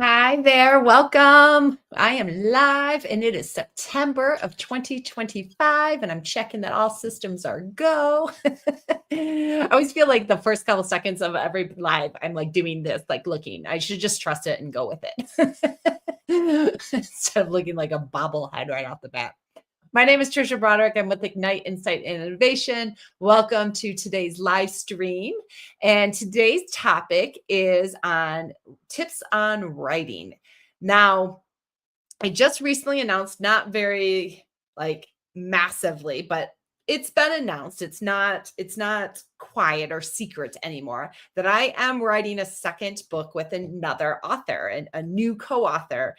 Hi there, welcome. I am live and it is September of 2025 and I'm checking that all systems are go. I always feel like the first couple seconds of every live, I'm like doing this, like looking. I should just trust it and go with it instead of looking like a bobblehead right off the bat. My name is Trisha Broderick. I'm with Ignite Insight and Innovation. Welcome to today's live stream. And today's topic is on tips on writing. Now, I just recently announced, not very like massively, but it's been announced. It's not quiet or secret anymore that I am writing a second book with another author and a new co-author.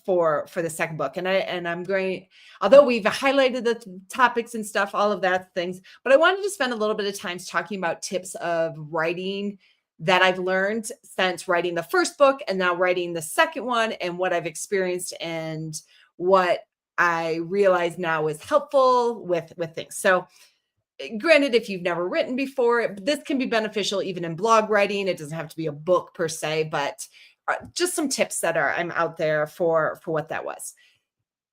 For the second book, and I'm going, although we've highlighted the topics and stuff, all of that things, but I wanted to spend a little bit of time talking about tips of writing that I've learned since writing the first book and now writing the second one, and what I've experienced and what I realize now is helpful with things. So granted, if you've never written before, this can be beneficial even in blog writing. It doesn't have to be a book per se, but just some tips that I'm out there for what that was.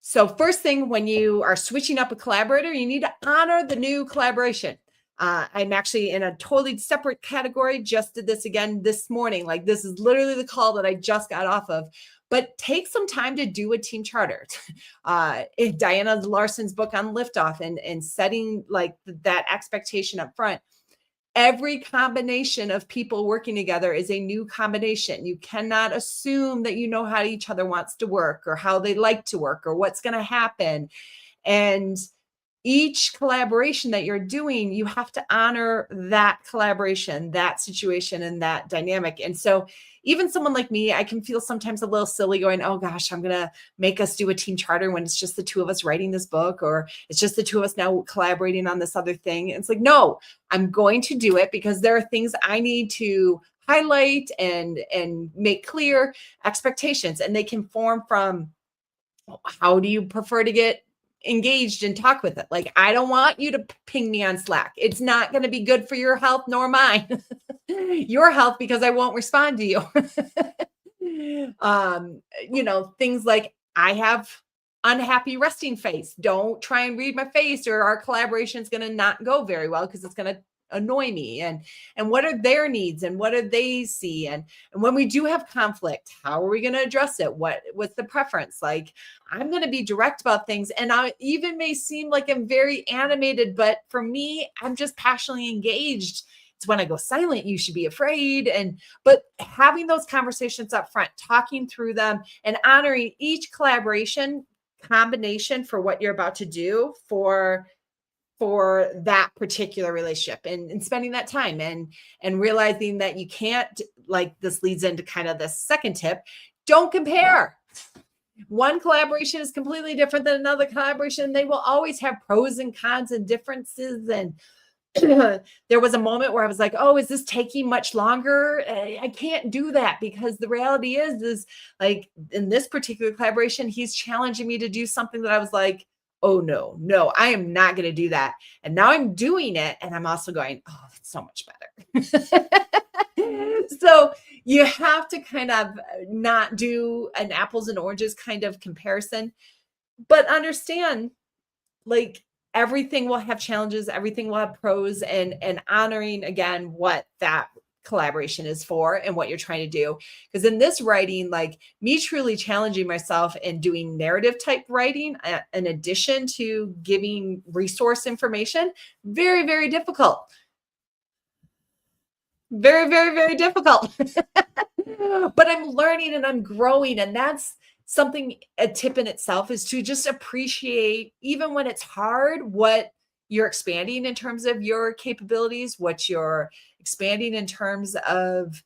So first thing, when you are switching up a collaborator, you need to honor the new collaboration. I'm actually in a totally separate category. Just did this again this morning. Like, this is literally the call that I just got off of. But take some time to do a team charter. Diana Larson's book on liftoff and setting like that expectation up front. Every combination of people working together is a new combination. You cannot assume that you know how each other wants to work or how they like to work or what's going to happen. And each collaboration that you're doing, you have to honor that collaboration, that situation, and that dynamic. And so even someone like me, I can feel sometimes a little silly going, oh gosh, I'm going to make us do a team charter when it's just the two of us writing this book, or it's just the two of us now collaborating on this other thing. And it's like, no, I'm going to do it because there are things I need to highlight and make clear expectations, and they can form from how do you prefer to get engaged and talk with it. Like, I don't want you to ping me on Slack. It's not going to be good for your health nor mine. Your health, because I won't respond to you. Things like, I have unhappy resting face. Don't try and read my face or our collaboration is going to not go very well because it's going to annoy me. And what are their needs and what do they see? And when we do have conflict, how are we going to address it? What's the preference? Like, I'm going to be direct about things, and I even may seem like I'm very animated, but for me, I'm just passionately engaged. It's when I go silent, you should be afraid. But having those conversations up front, talking through them and honoring each collaboration combination for what you're about to do for that particular relationship, and spending that time and realizing that you can't, like, this leads into kind of the second tip. Don't compare. One collaboration is completely different than another collaboration. They will always have pros and cons and differences. And there was a moment where I was like, oh, is this taking much longer? I can't do that, because the reality is like, in this particular collaboration, he's challenging me to do something that I was like, oh no, I am not going to do that. And now I'm doing it. And I'm also going, oh, that's so much better. So you have to kind of not do an apples and oranges kind of comparison, but understand, like, everything will have challenges, everything will have pros, and honoring again what that collaboration is for and what you're trying to do. Because in this writing, like, me truly challenging myself and doing narrative type writing in addition to giving resource information, very, very difficult. Very, very, very difficult. But I'm learning and I'm growing, and that's something, a tip in itself, is to just appreciate, even when it's hard, what you're expanding in terms of your capabilities, what you're expanding in terms of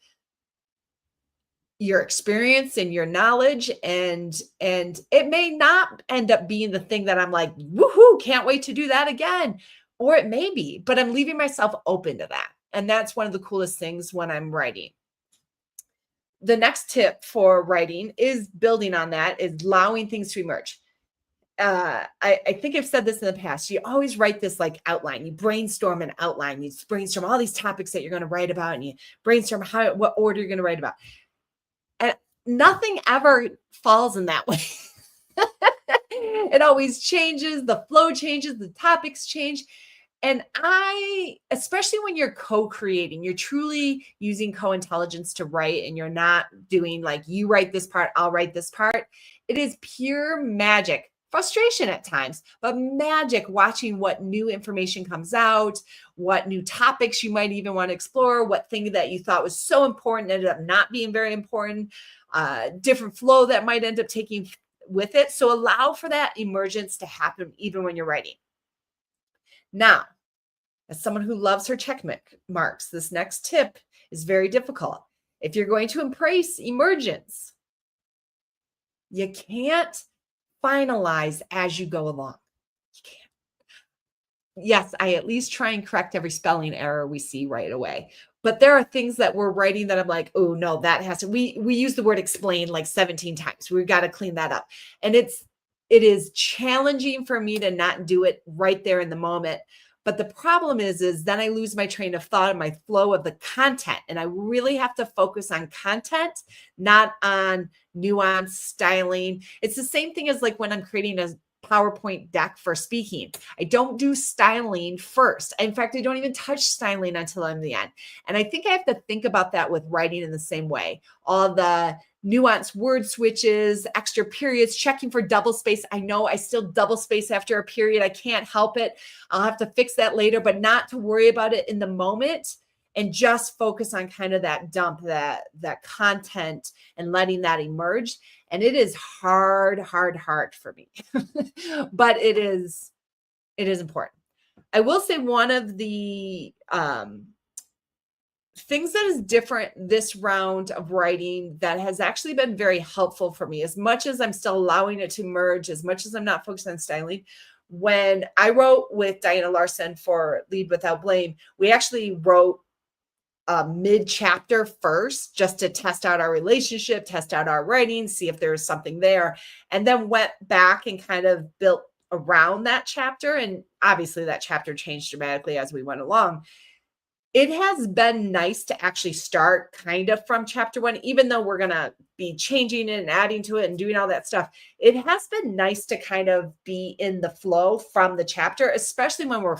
your experience and your knowledge. And it may not end up being the thing that I'm like, woohoo, can't wait to do that again. Or it may be, but I'm leaving myself open to that. And that's one of the coolest things when I'm writing. The next tip for writing is building on that, is allowing things to emerge. I think I've said this in the past. You always write this like outline. You brainstorm an outline. You brainstorm all these topics that you're going to write about, and you brainstorm what order you're going to write about. And nothing ever falls in that way. It always changes, the flow changes, the topics change. And especially when you're co-creating, you're truly using co-intelligence to write and you're not doing like you write this part, I'll write this part. It is pure magic. Frustration at times, but magic watching what new information comes out, what new topics you might even want to explore, what thing that you thought was so important ended up not being very important, different flow that might end up taking with it. So allow for that emergence to happen even when you're writing. Now, as someone who loves her check marks, this next tip is very difficult. If you're going to embrace emergence, you can't finalize as you go along. You can't. Yes, I at least try and correct every spelling error we see right away. But there are things that we're writing that I'm like, oh no, that has to. We use the word explain like 17 times. We've got to clean that up. And it is challenging for me to not do it right there in the moment. But the problem is then I lose my train of thought and my flow of the content. And I really have to focus on content, not on nuance, styling. It's the same thing as like when I'm creating a PowerPoint deck for speaking. I don't do styling first. In fact, I don't even touch styling until I'm the end. And I think I have to think about that with writing in the same way. All the nuanced word switches, extra periods, checking for double space. I know I still double space after a period. I can't help it. I'll have to fix that later, but not to worry about it in the moment and just focus on kind of that dump, that content and letting that emerge. And it is hard for me, but it is important. I will say one of the things that is different this round of writing that has actually been very helpful for me, as much as I'm still allowing it to merge, as much as I'm not focused on styling. When I wrote with Diana Larson for Lead Without Blame, we actually wrote mid-chapter first just to test out our relationship, test out our writing, see if there was something there, and then went back and kind of built around that chapter. And obviously that chapter changed dramatically as we went along. It has been nice to actually start kind of from chapter one, even though we're going to be changing it and adding to it and doing all that stuff. It has been nice to kind of be in the flow from the chapter, especially when we're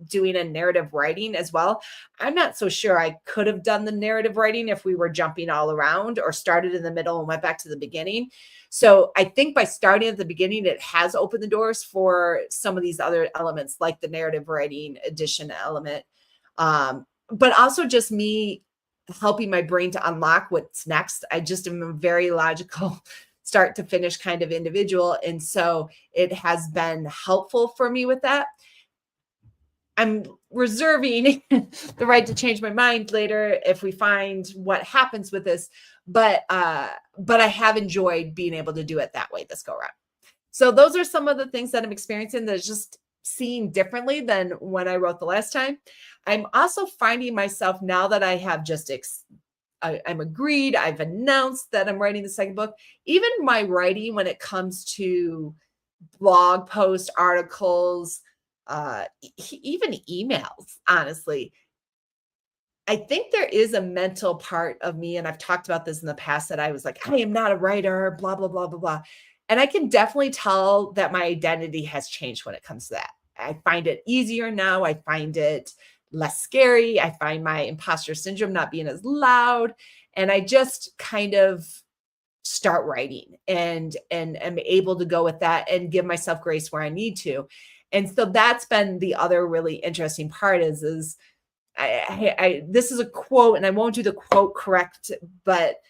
doing a narrative writing as well. I'm not so sure I could have done the narrative writing if we were jumping all around or started in the middle and went back to the beginning. So I think by starting at the beginning, it has opened the doors for some of these other elements, like the narrative writing addition element. But also just me helping my brain to unlock what's next. I just am a very logical start to finish kind of individual. And so it has been helpful for me with that. I'm reserving the right to change my mind later if we find what happens with this. But I have enjoyed being able to do it that way this go around. So those are some of the things that I'm experiencing that's just seeing differently than when I wrote the last time. I'm also finding myself now that I have just I'm agreed, I've announced that I'm writing the second book. Even my writing when it comes to blog posts, articles, even emails, honestly, I think there is a mental part of me, and I've talked about this in the past, that I was like, I am not a writer, blah, blah, blah, blah, blah. And I can definitely tell that my identity has changed when it comes to that. I find it easier now. I find it less scary. I find my imposter syndrome not being as loud. And I just kind of start writing and am able to go with that and give myself grace where I need to. And so that's been the other really interesting part is this is a quote, and I won't do the quote correct, but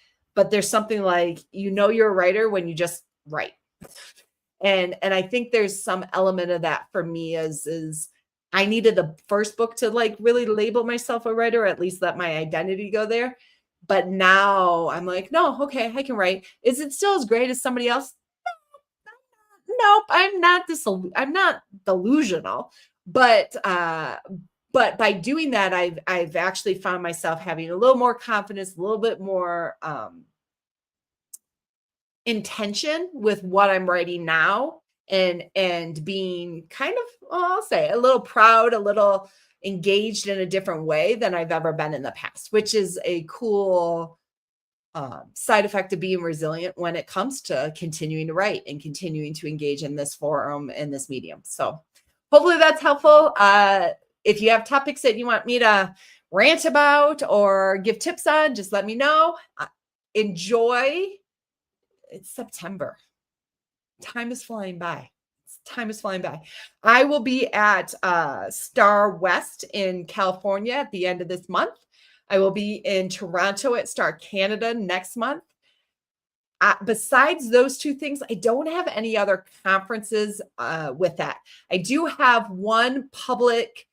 there's something like, you're a writer when you just write. And I think there's some element of that for me is I needed the first book to like really label myself a writer, or at least let my identity go there. But now I'm like, no, okay, I can write. Is it still as great as somebody else? Nope, I'm not delusional. But by doing that, I've actually found myself having a little more confidence, a little bit more intention with what I'm writing now, and being kind of, I'll say, a little proud, a little engaged in a different way than I've ever been in the past, which is a cool side effect of being resilient when it comes to continuing to write and continuing to engage in this forum and this medium. So hopefully that's helpful. If you have topics that you want me to rant about or give tips on, just let me know. Enjoy. It's September. Time is flying by. Time is flying by. I will be at Star West in California at the end of this month. I will be in Toronto at Star Canada next month. Besides those two things, I don't have any other conferences with that. I do have one public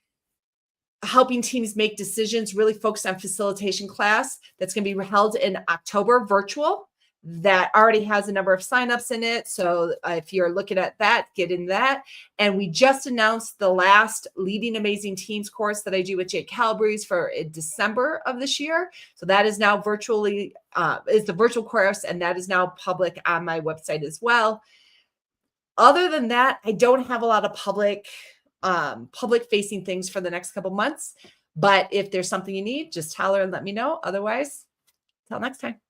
helping teams make decisions, really focused on facilitation class that's going to be held in October, virtual, that already has a number of signups in it. So if you're looking at that, get in that. And we just announced the last Leading Amazing Teams course that I do with Jake Calabrese for December of this year. So that is now virtually, is the virtual course, and that is now public on my website as well. Other than that, I don't have a lot of public facing things for the next couple months. But if there's something you need, just holler and let me know. Otherwise, till next time.